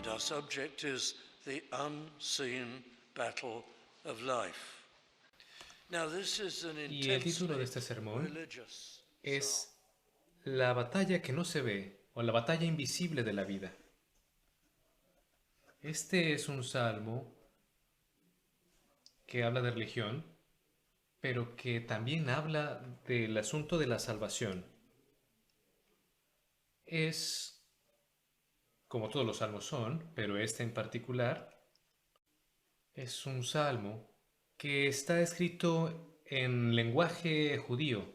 And our subject is the unseen battle of life. Now, this is an Y el título de intensely este sermón religious psalm. es La batalla que no se ve o la batalla invisible de la vida. Este es un salmo que habla de religión, pero que también habla del asunto de la salvación. Es, como todos los salmos son, pero este en particular, es un salmo que está escrito en lenguaje judío.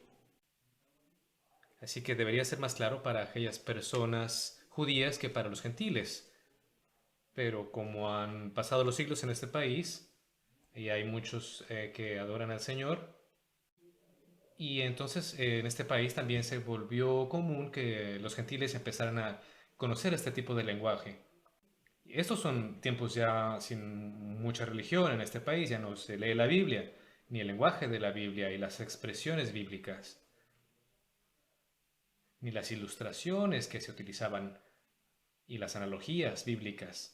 Así que debería ser más claro para aquellas personas judías que para los gentiles. Pero como han pasado los siglos en este país, y hay muchos que adoran al Señor, y entonces en este país también se volvió común que los gentiles empezaran a conocer este tipo de lenguaje. Estos son tiempos ya sin mucha religión en este país, ya no se lee la Biblia, ni el lenguaje de la Biblia y las expresiones bíblicas, ni las ilustraciones que se utilizaban y las analogías bíblicas.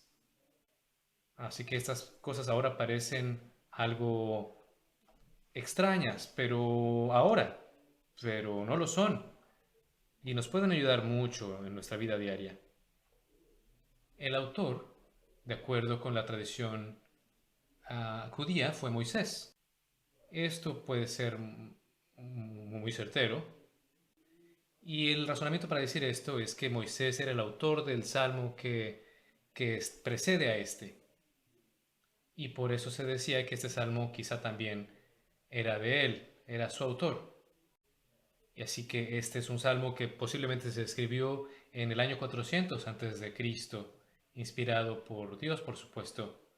Así que estas cosas ahora parecen algo extrañas, pero no lo son, y nos pueden ayudar mucho en nuestra vida diaria. El autor, de acuerdo con la tradición judía, fue Moisés. Esto puede ser muy certero, y el razonamiento para decir esto es que Moisés era el autor del salmo que precede a este, y por eso se decía que este salmo quizá también era de él, era su autor. Y así que este es un salmo que posiblemente se escribió en el año 400 antes de Cristo, inspirado por Dios, por supuesto.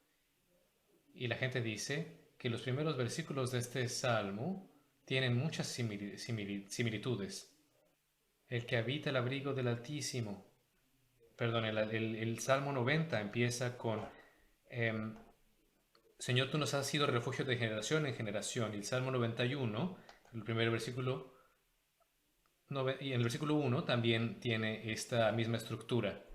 Y la gente dice que los primeros versículos de este salmo tienen muchas similitudes. El que habita el abrigo del Altísimo. Perdón, el Salmo 90 empieza con Señor, tú nos has sido refugio de generación en generación. Y el Salmo 91, el primer versículo, y en el versículo 1 también tiene esta misma estructura.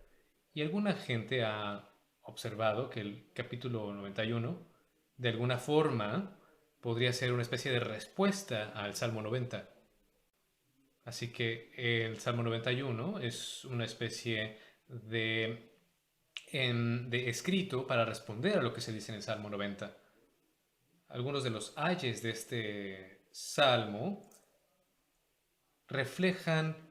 Y alguna gente ha observado que el capítulo 91 de alguna forma podría ser una especie de respuesta al Salmo 90. Así que el Salmo 91 es una especie de escrito para responder a lo que se dice en el Salmo 90. Algunos de los ayes de este salmo reflejan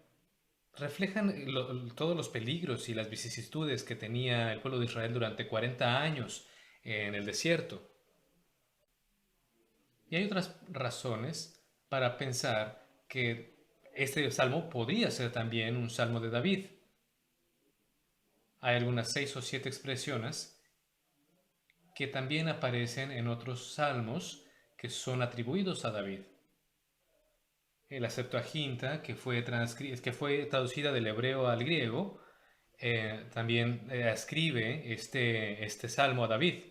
todos los peligros y las vicisitudes que tenía el pueblo de Israel durante 40 años en el desierto. Y hay otras razones para pensar que este salmo podría ser también un salmo de David. Hay algunas 6 o 7 expresiones que también aparecen en otros salmos que son atribuidos a David. La Septuaginta, que fue traducida del hebreo al griego, también escribe este salmo a David.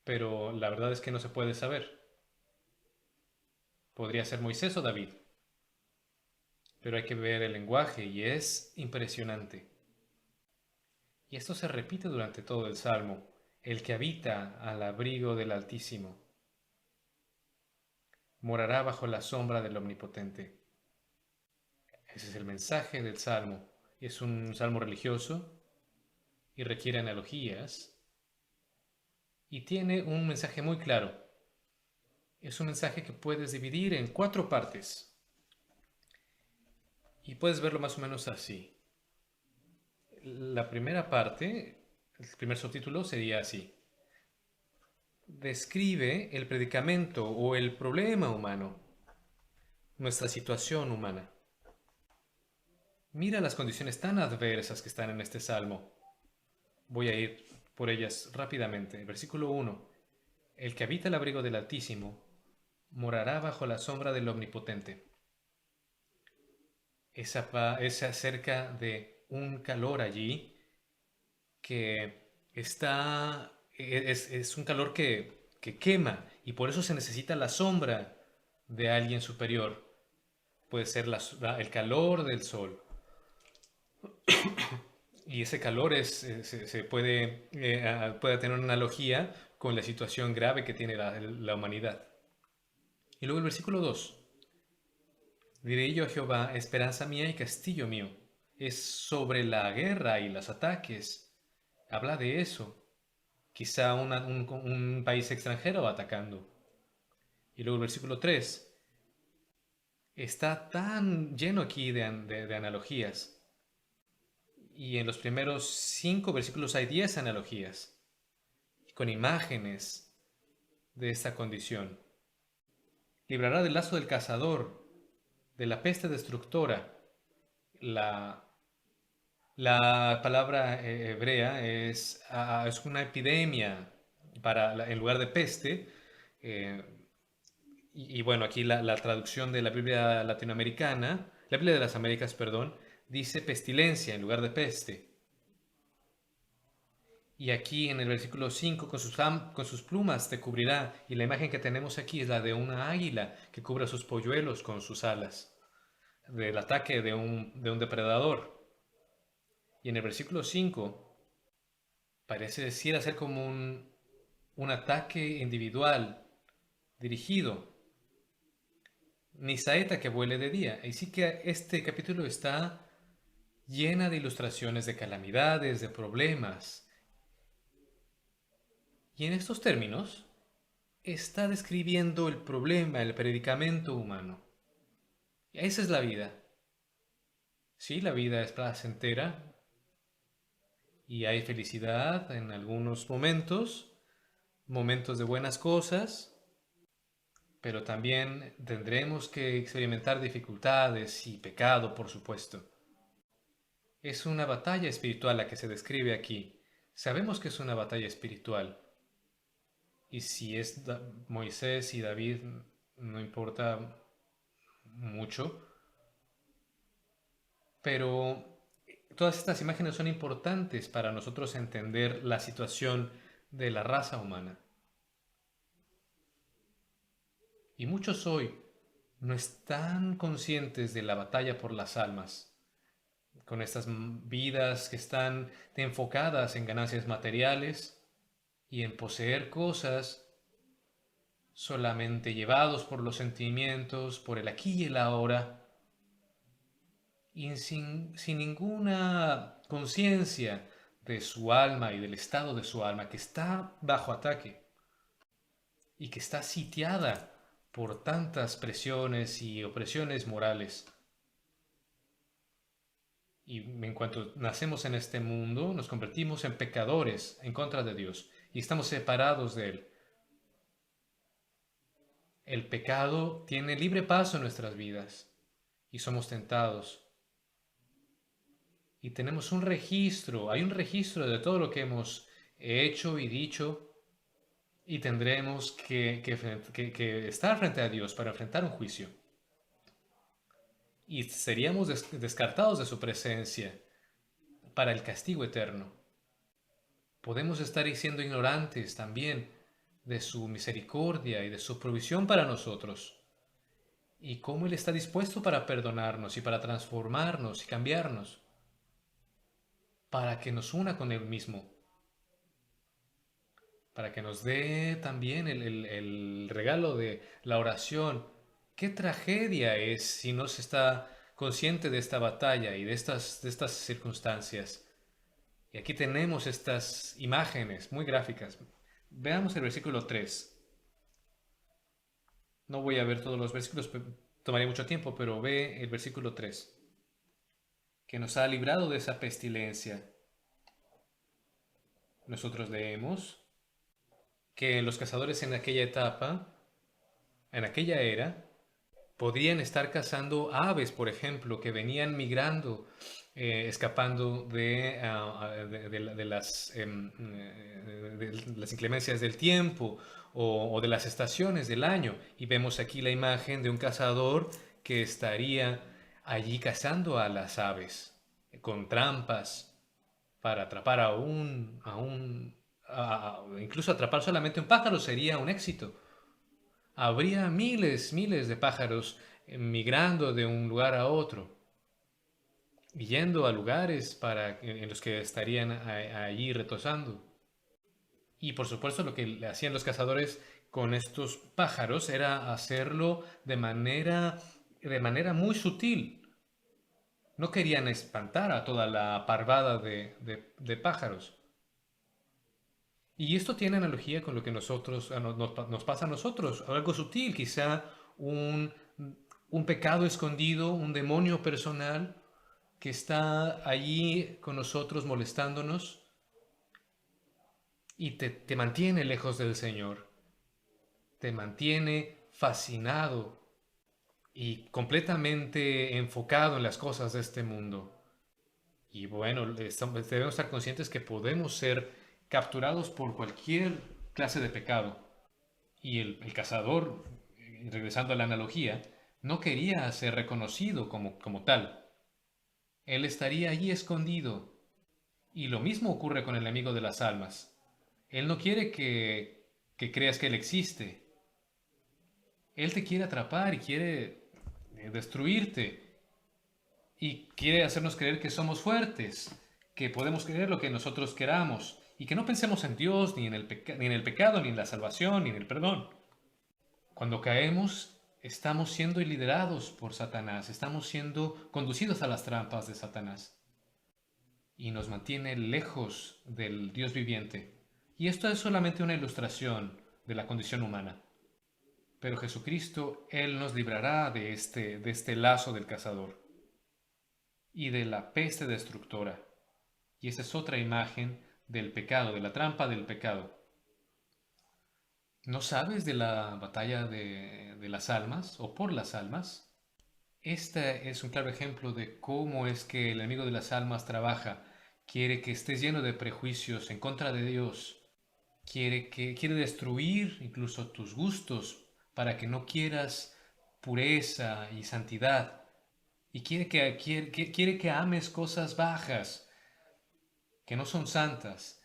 Pero la verdad es que no se puede saber. Podría ser Moisés o David. Pero hay que ver el lenguaje y es impresionante. Y esto se repite durante todo el salmo. El que habita al abrigo del Altísimo morará bajo la sombra del Omnipotente. Ese es el mensaje del salmo. Es un salmo religioso y requiere analogías y tiene un mensaje muy claro. Es un mensaje que puedes dividir en 4 partes y puedes verlo más o menos así. La primera parte, el primer subtítulo sería así: describe el predicamento o el problema humano, nuestra situación humana. Mira las condiciones tan adversas que están en este salmo. Voy a ir por ellas rápidamente. Versículo 1. El que habita el abrigo del Altísimo morará bajo la sombra del Omnipotente. Es acerca de un calor allí que es un calor que quema, y por eso se necesita la sombra de alguien superior. Puede ser el calor del sol. Y ese calor se puede, puede tener una analogía con la situación grave que tiene la humanidad. Y luego el versículo 2. Diré yo a Jehová, esperanza mía y castillo mío. Es sobre la guerra y los ataques. Habla de eso. Quizá un país extranjero atacando. Y luego el versículo 3 está tan lleno aquí de analogías. Y en los primeros 5 versículos hay 10 analogías, con imágenes de esta condición. Librará del lazo del cazador, de la peste destructora. La palabra hebrea es una epidemia en lugar de peste. eh, y bueno, aquí la traducción de la Biblia latinoamericana, la Biblia de las Américas, perdón, dice pestilencia en lugar de peste. Y aquí en el versículo 5, con sus plumas te cubrirá. Y la imagen que tenemos aquí es la de una águila que cubre a sus polluelos con sus alas, del ataque de un depredador. Y en el versículo 5 parece decir hacer como un ataque individual, dirigido, ni saeta que vuele de día. Así que este capítulo está llena de ilustraciones de calamidades, de problemas. Y en estos términos está describiendo el problema, el predicamento humano. Y esa es la vida. Sí, la vida es placentera y hay felicidad en algunos momentos, momentos de buenas cosas, pero también tendremos que experimentar dificultades y pecado, por supuesto. Es una batalla espiritual la que se describe aquí. Sabemos que es una batalla espiritual. Y si es Moisés y David, no importa mucho. Pero todas estas imágenes son importantes para nosotros entender la situación de la raza humana. Y muchos hoy no están conscientes de la batalla por las almas, con estas vidas que están enfocadas en ganancias materiales y en poseer cosas, solamente llevados por los sentimientos, por el aquí y el ahora, y sin ninguna conciencia de su alma y del estado de su alma, que está bajo ataque y que está sitiada por tantas presiones y opresiones morales. Y en cuanto nacemos en este mundo, nos convertimos en pecadores en contra de Dios y estamos separados de Él. El pecado tiene libre paso en nuestras vidas y somos tentados. Y tenemos hay un registro de todo lo que hemos hecho y dicho, y tendremos que estar frente a Dios para enfrentar un juicio. Y seríamos descartados de su presencia para el castigo eterno. Podemos estar siendo ignorantes también de su misericordia y de su provisión para nosotros, y cómo Él está dispuesto para perdonarnos y para transformarnos y cambiarnos, para que nos una con Él mismo, para que nos dé también el regalo de la oración. Qué tragedia es si no se está consciente de esta batalla y de estas circunstancias. Y aquí tenemos estas imágenes muy gráficas. Veamos el versículo 3. No voy a ver todos los versículos, tomaría mucho tiempo, pero ve el versículo 3, que nos ha librado de esa pestilencia. Nosotros leemos que los cazadores en aquella etapa, en aquella era, podrían estar cazando aves, por ejemplo, que venían migrando, escapando de las inclemencias del tiempo o de las estaciones del año. Y vemos aquí la imagen de un cazador que estaría allí cazando a las aves con trampas para atrapar incluso atrapar solamente un pájaro sería un éxito. Habría miles de pájaros migrando de un lugar a otro. yendo a lugares en los que estarían allí retosando. Y por supuesto lo que hacían los cazadores con estos pájaros era hacerlo de manera muy sutil. No querían espantar a toda la parvada de pájaros. Y esto tiene analogía con lo que nos pasa a nosotros. Algo sutil, quizá un, un pecado escondido, un demonio personal que está allí con nosotros molestándonos y te mantiene lejos del Señor. Te mantiene fascinado y completamente enfocado en las cosas de este mundo. Y bueno, debemos estar conscientes que podemos ser capturados por cualquier clase de pecado. Y el cazador, regresando a la analogía, no quería ser reconocido como tal. Él estaría allí escondido. Y lo mismo ocurre con el enemigo de las almas. Él no quiere que creas que Él existe. Él te quiere atrapar y quiere destruirte. Y quiere hacernos creer que somos fuertes, que podemos creer lo que nosotros queramos y que no pensemos en Dios, ni en el pecado, ni en la salvación, ni en el perdón. Cuando caemos, estamos siendo liderados por Satanás, estamos siendo conducidos a las trampas de Satanás y nos mantiene lejos del Dios viviente. Y esto es solamente una ilustración de la condición humana. Pero Jesucristo, Él nos librará de este lazo del cazador y de la peste destructora. Y esa es otra imagen del pecado, de la trampa del pecado. ¿No sabes de la batalla de las almas o por las almas? Este es un claro ejemplo de cómo es que el enemigo de las almas trabaja. Quiere que estés lleno de prejuicios en contra de Dios. Quiere destruir incluso tus gustos para que no quieras pureza y santidad. Y quiere que ames cosas bajas, que no son santas.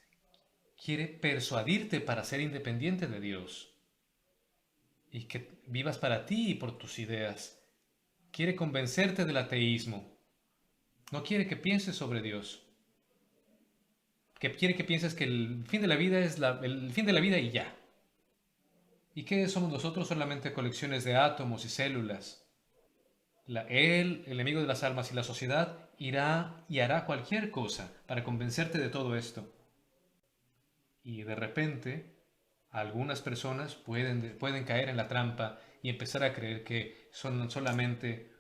Quiere persuadirte para ser independiente de Dios y que vivas para ti y por tus ideas. Quiere convencerte del ateísmo. No quiere que pienses sobre Dios. Quiere que pienses que el fin de la vida es el fin de la vida y ya. ¿Y qué somos nosotros? Solamente colecciones de átomos y células. Él, el enemigo de las almas y la sociedad, irá y hará cualquier cosa para convencerte de todo esto. Y de repente, algunas personas pueden caer en la trampa y empezar a creer que son solamente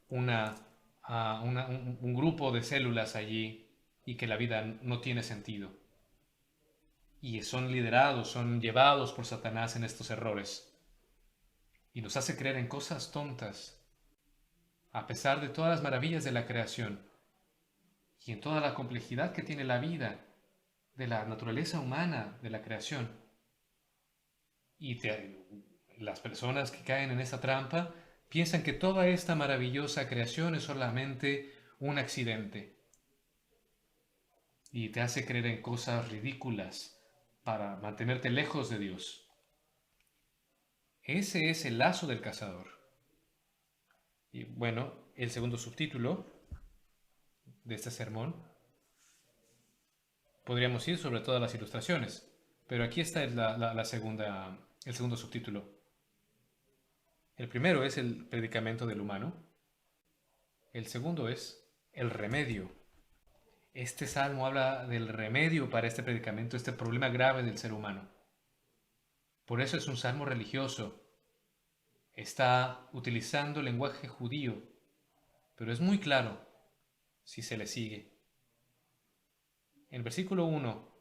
un grupo de células allí y que la vida no tiene sentido. Y son liderados, son llevados por Satanás en estos errores. Y nos hace creer en cosas tontas, a pesar de todas las maravillas de la creación y en toda la complejidad que tiene la vida, de la naturaleza humana, de la creación. Y las personas que caen en esta trampa piensan que toda esta maravillosa creación es solamente un accidente. Y te hace creer en cosas ridículas para mantenerte lejos de Dios. Ese es el lazo del cazador. Y bueno, el segundo subtítulo de este sermón podríamos ir sobre todas las ilustraciones, pero aquí está el segundo subtítulo. El primero es el predicamento del humano. El segundo es el remedio. Este salmo habla del remedio para este predicamento, este problema grave del ser humano. Por eso es un salmo religioso. Está utilizando lenguaje judío, pero es muy claro si se le sigue. En el versículo 1,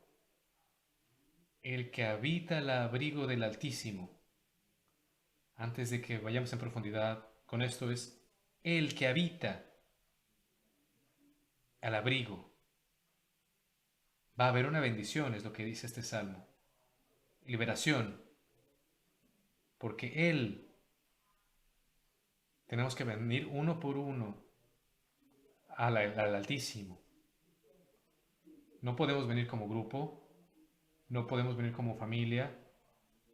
el que habita al abrigo del Altísimo. Antes de que vayamos en profundidad con esto, es el que habita al abrigo. Va a haber una bendición, es lo que dice este salmo. Liberación. Porque tenemos que venir uno por uno al Altísimo. No podemos venir como grupo, no podemos venir como familia.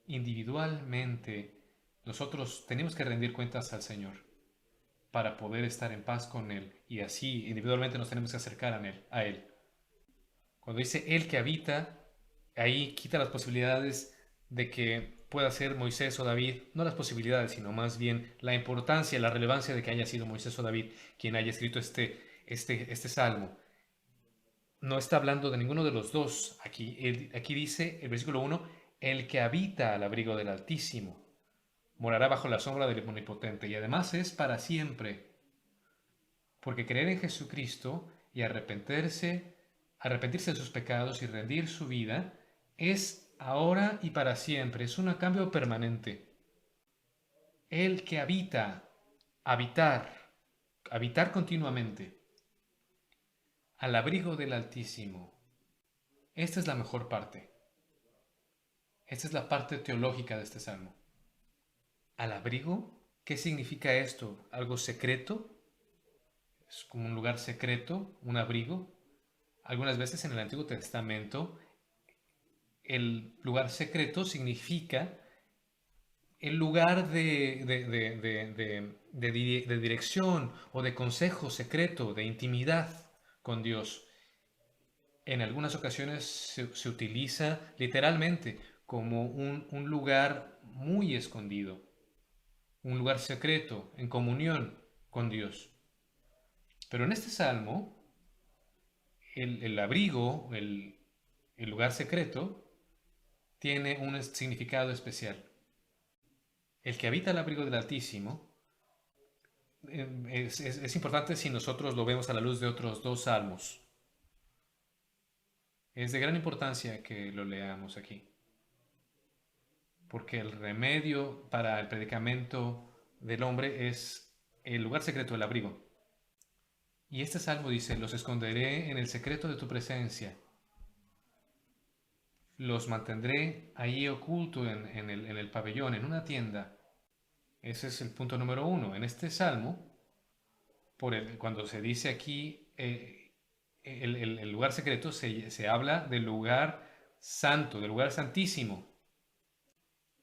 Individualmente, nosotros tenemos que rendir cuentas al Señor. para poder estar en paz con Él, y así individualmente nos tenemos que acercar a Él. Cuando dice el que habita, ahí quita las posibilidades de que pueda ser Moisés o David, no las posibilidades, sino más bien la importancia, la relevancia de que haya sido Moisés o David quien haya escrito este salmo. No está hablando de ninguno de los dos. Aquí dice el versículo 1, el que habita al abrigo del Altísimo morará bajo la sombra del Omnipotente, y además es para siempre, porque creer en Jesucristo y arrepentirse de sus pecados y rendir su vida es ahora y para siempre, es un cambio permanente. El que habita, habitar continuamente, al abrigo del Altísimo. Esta es la mejor parte. Esta es la parte teológica de este salmo. ¿Al abrigo? ¿Qué significa esto? ¿Algo secreto? ¿Es como un lugar secreto? ¿Un abrigo? Algunas veces en el Antiguo Testamento el lugar secreto significa el lugar de dirección o de consejo secreto, de intimidad con Dios. En algunas ocasiones se utiliza literalmente como un lugar muy escondido, un lugar secreto en comunión con Dios. Pero en este salmo, el abrigo, el lugar secreto, tiene un significado especial. El que habita al abrigo del Altísimo es importante si nosotros lo vemos a la luz de otros dos salmos. Es de gran importancia que lo leamos aquí, porque el remedio para el predicamento del hombre es el lugar secreto del abrigo. Y este salmo dice, los esconderé en el secreto de tu presencia, los mantendré ahí oculto en el pabellón, en una tienda. Ese es el punto número 1. En este salmo, cuando se dice aquí el lugar secreto, se habla del lugar santo, del lugar santísimo.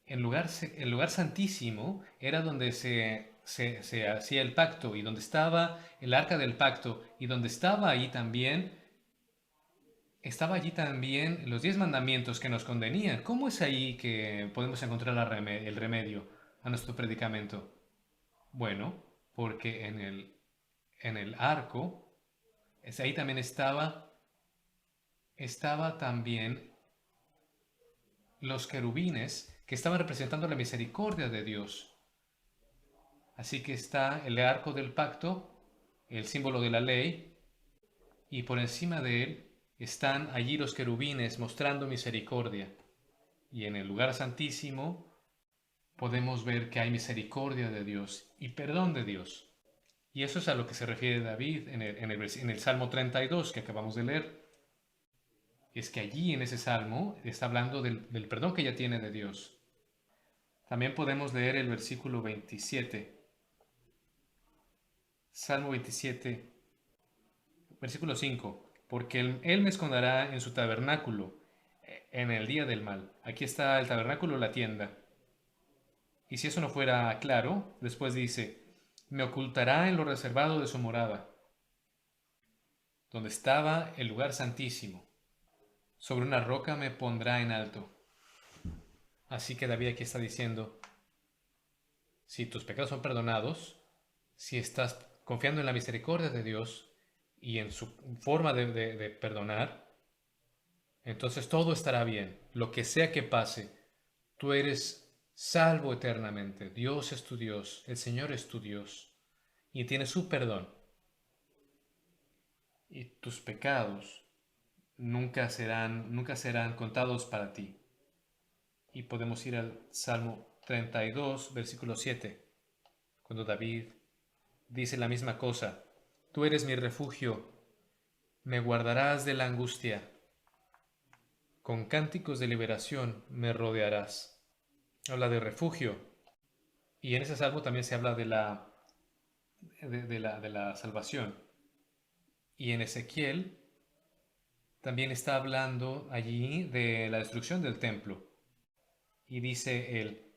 El lugar santísimo era donde se hacía el pacto, y donde estaba el arca del pacto, y donde estaba allí también los 10 mandamientos que nos convenían. ¿Cómo es ahí que podemos encontrar el remedio a nuestro predicamento? Bueno, porque en el arco, ahí también estaba también los querubines que estaban representando la misericordia de Dios. Así que está el arco del pacto, el símbolo de la ley, y por encima de él están allí los querubines mostrando misericordia. Y en el lugar santísimo podemos ver que hay misericordia de Dios y perdón de Dios. Y eso es a lo que se refiere David en el Salmo 32 que acabamos de leer. Es que allí en ese salmo está hablando del perdón que ya tiene de Dios. También podemos leer el versículo 27. Salmo 27, versículo 5. Porque él me esconderá en su tabernáculo en el día del mal. Aquí está el tabernáculo, la tienda. Y si eso no fuera claro, después dice, me ocultará en lo reservado de su morada, donde estaba el lugar santísimo. Sobre una roca me pondrá en alto. Así que David aquí está diciendo, si tus pecados son perdonados, si estás confiando en la misericordia de Dios y en su forma de perdonar, entonces todo estará bien. Lo que sea que pase, tú eres salvo eternamente. Dios es tu Dios, el Señor es tu Dios y tiene su perdón. Y tus pecados nunca serán contados para ti. Y podemos ir al Salmo 32, versículo 7, cuando David dice la misma cosa. Tú eres mi refugio, me guardarás de la angustia. Con cánticos de liberación me rodearás. Habla de refugio. Y en ese salmo también se habla de la salvación. Y en Ezequiel también está hablando allí de la destrucción del templo. Y dice él,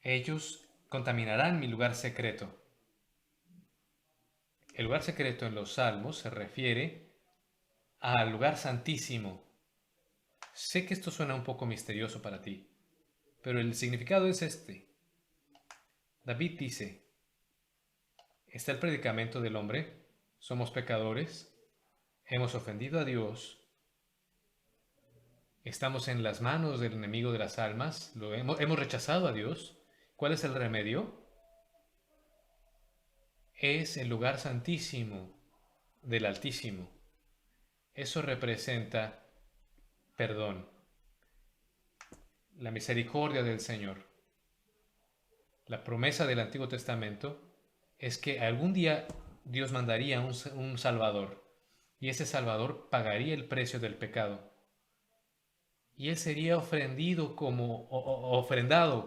ellos contaminarán mi lugar secreto. el lugar secreto en los Salmos se refiere al lugar santísimo. Sé que esto suena un poco misterioso para ti, pero el significado es este. David dice, está el predicamento del hombre, somos pecadores, hemos ofendido a Dios, estamos en las manos del enemigo de las almas, hemos rechazado a Dios. ¿Cuál es el remedio? Es el lugar santísimo del Altísimo. Eso representa perdón, la misericordia del Señor. La promesa del Antiguo Testamento es que algún día Dios mandaría un Salvador, y ese Salvador pagaría el precio del pecado. Y Él sería ofrendado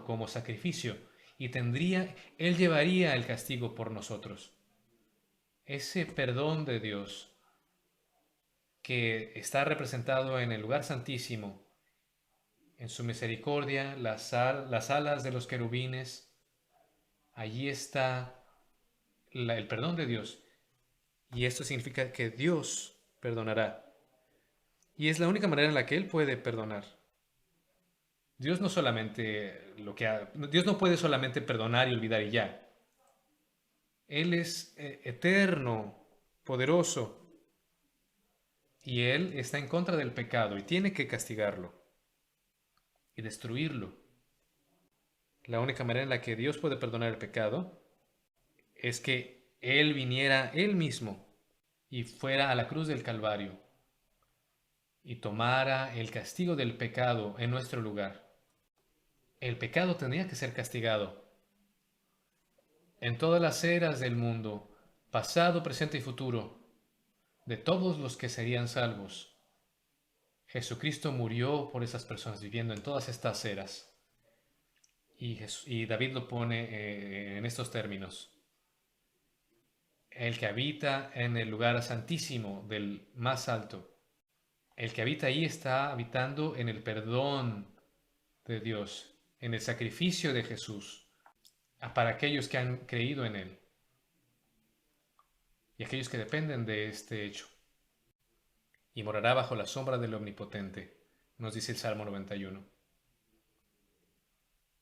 como sacrificio, y Él llevaría el castigo por nosotros. Ese perdón de Dios que está representado en el lugar santísimo, en su misericordia, las alas de los querubines, allí está el perdón de Dios. Y esto significa que Dios perdonará. Y es la única manera en la que Él puede perdonar. Dios no puede solamente perdonar y olvidar y ya. Él es eterno, poderoso, y Él está en contra del pecado y tiene que castigarlo y destruirlo. La única manera en la que Dios puede perdonar el pecado es que Él viniera Él mismo y fuera a la cruz del Calvario y tomara el castigo del pecado en nuestro lugar. El pecado tenía que ser castigado. En todas las eras del mundo, pasado, presente y futuro, de todos los que serían salvos, Jesucristo murió por esas personas viviendo en todas estas eras. Y David lo pone en estos términos. El que habita en el lugar santísimo del más alto, el que habita ahí está habitando en el perdón de Dios, en el sacrificio de Jesús, para aquellos que han creído en Él y aquellos que dependen de este hecho. Y morará bajo la sombra del Omnipotente, nos dice el Salmo 91.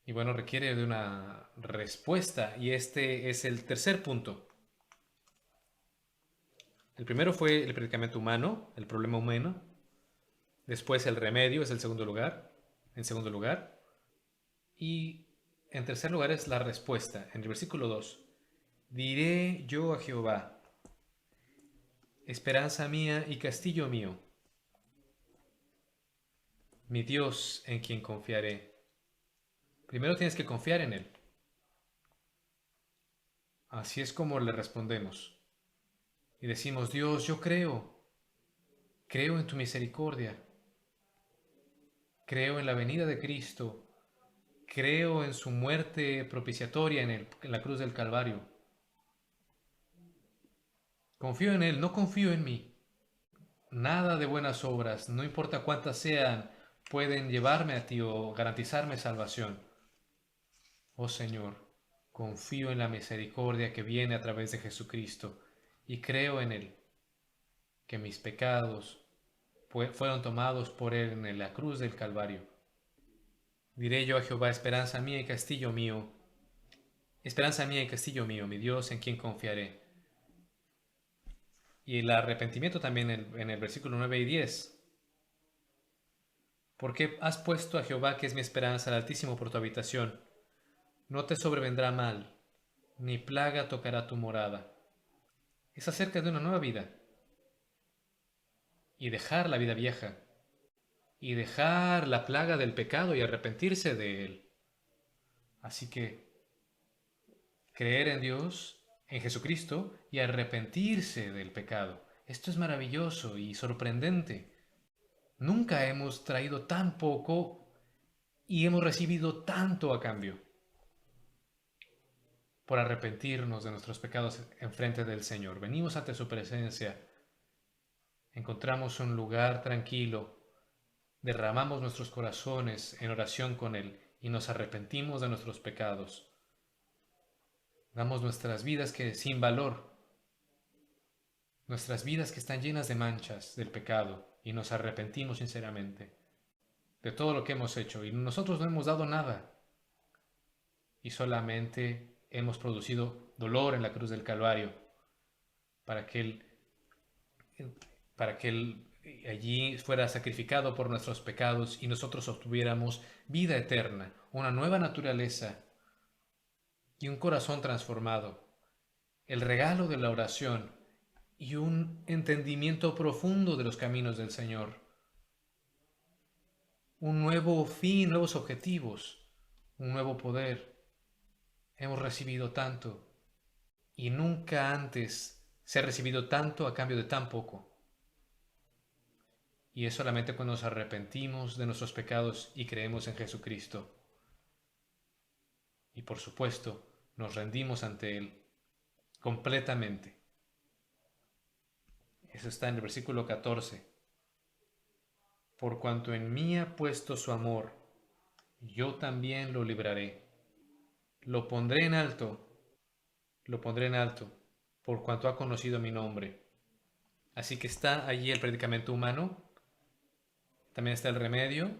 Y bueno, requiere de una respuesta, y este es el tercer punto. El primero fue el predicamento humano, el problema humano. Después el remedio es el segundo lugar, en segundo lugar. Y en tercer lugar es la respuesta. En el versículo 2, diré yo a Jehová, esperanza mía y castillo mío, mi Dios en quien confiaré. Primero tienes que confiar en Él. Así es como le respondemos. Y decimos, Dios, yo creo en tu misericordia, creo en la venida de Cristo, creo en su muerte propiciatoria en la cruz del Calvario. Confío en Él, no confío en mí. Nada de buenas obras, no importa cuántas sean, pueden llevarme a ti o garantizarme salvación. Oh Señor, confío en la misericordia que viene a través de Jesucristo y creo en Él, que mis pecados fueron tomados por Él en la cruz del Calvario. Diré yo a Jehová, esperanza mía y castillo mío, mi Dios en quien confiaré. Y el arrepentimiento también en el versículo 9 y 10. Porque has puesto a Jehová, que es mi esperanza, al Altísimo por tu habitación. No te sobrevendrá mal, ni plaga tocará tu morada. Es acerca de una nueva vida. Y dejar la vida vieja. Y dejar la plaga del pecado y arrepentirse de él. Así que creer en Dios, en Jesucristo, y arrepentirse del pecado. Esto es maravilloso y sorprendente. Nunca hemos traído tan poco y hemos recibido tanto a cambio. Por arrepentirnos de nuestros pecados en frente del Señor. Venimos ante su presencia, encontramos un lugar tranquilo, derramamos nuestros corazones en oración con Él y nos arrepentimos de nuestros pecados. Damos nuestras vidas sin valor nuestras vidas que están llenas de manchas del pecado y nos arrepentimos sinceramente de todo lo que hemos hecho y nosotros no hemos dado nada y solamente hemos producido dolor en la cruz del Calvario para que Él allí fuera sacrificado por nuestros pecados y nosotros obtuviéramos vida eterna, una nueva naturaleza y un corazón transformado, el regalo de la oración y un entendimiento profundo de los caminos del Señor, un nuevo fin, nuevos objetivos, un nuevo poder. Hemos recibido tanto y nunca antes se ha recibido tanto a cambio de tan poco. Y es solamente cuando nos arrepentimos de nuestros pecados y creemos en Jesucristo. Y por supuesto, nos rendimos ante Él completamente. Eso está en el versículo 14. Por cuanto en mí ha puesto su amor, yo también lo libraré. Lo pondré en alto, por cuanto ha conocido mi nombre. Así que está allí el predicamento humano. También está el remedio,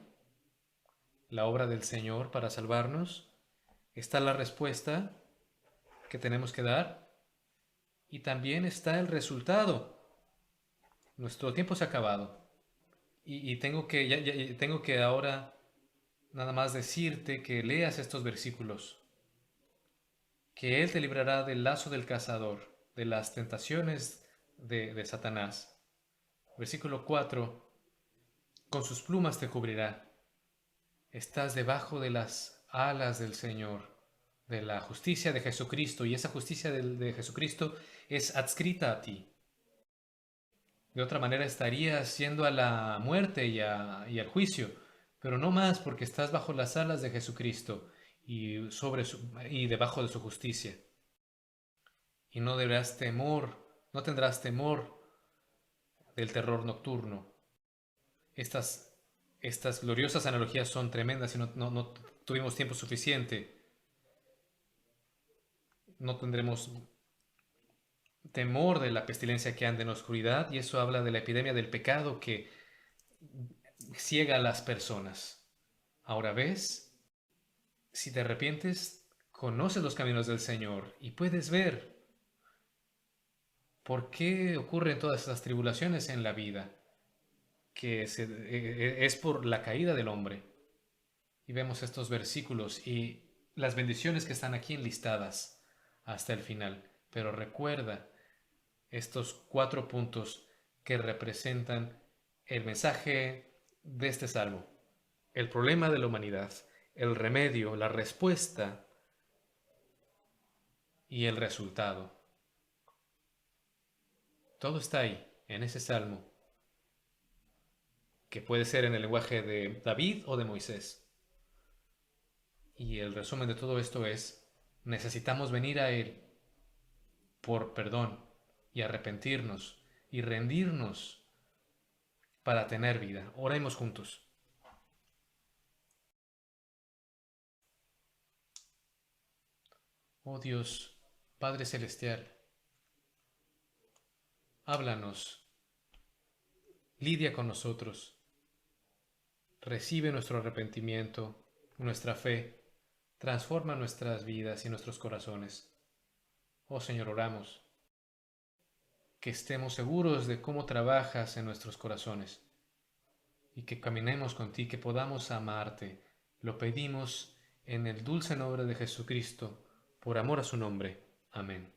la obra del Señor para salvarnos. Está la respuesta que tenemos que dar. Y también está el resultado. Nuestro tiempo se ha acabado. Y tengo que ahora nada más decirte que leas estos versículos. Que Él te librará del lazo del cazador, de las tentaciones de Satanás. Versículo 4. Con sus plumas te cubrirá. Estás debajo de las alas del Señor, de la justicia de Jesucristo, y esa justicia de Jesucristo es adscrita a ti. De otra manera estarías yendo a la muerte y al juicio, pero no más porque estás bajo las alas de Jesucristo y debajo de su justicia. Y no tendrás temor del terror nocturno. Estas gloriosas analogías son tremendas y no tuvimos tiempo suficiente. No tendremos temor de la pestilencia que anda en la oscuridad, y eso habla de la epidemia del pecado que ciega a las personas. Ahora ves, si te arrepientes, conoces los caminos del Señor y puedes ver por qué ocurren todas estas tribulaciones en la vida, que es por la caída del hombre. Y vemos estos versículos y las bendiciones que están aquí enlistadas hasta el final. Pero recuerda estos 4 puntos que representan el mensaje de este salmo: el problema de la humanidad, el remedio, la respuesta y el resultado. Todo está ahí, en ese salmo, que puede ser en el lenguaje de David o de Moisés. Y el resumen de todo esto es: necesitamos venir a Él por perdón y arrepentirnos y rendirnos para tener vida. Oremos juntos. Oh Dios, Padre Celestial, háblanos, lidia con nosotros, recibe nuestro arrepentimiento, nuestra fe, transforma nuestras vidas y nuestros corazones. Oh Señor, oramos que estemos seguros de cómo trabajas en nuestros corazones y que caminemos contigo, que podamos amarte. Lo pedimos en el dulce nombre de Jesucristo, por amor a su nombre. Amén.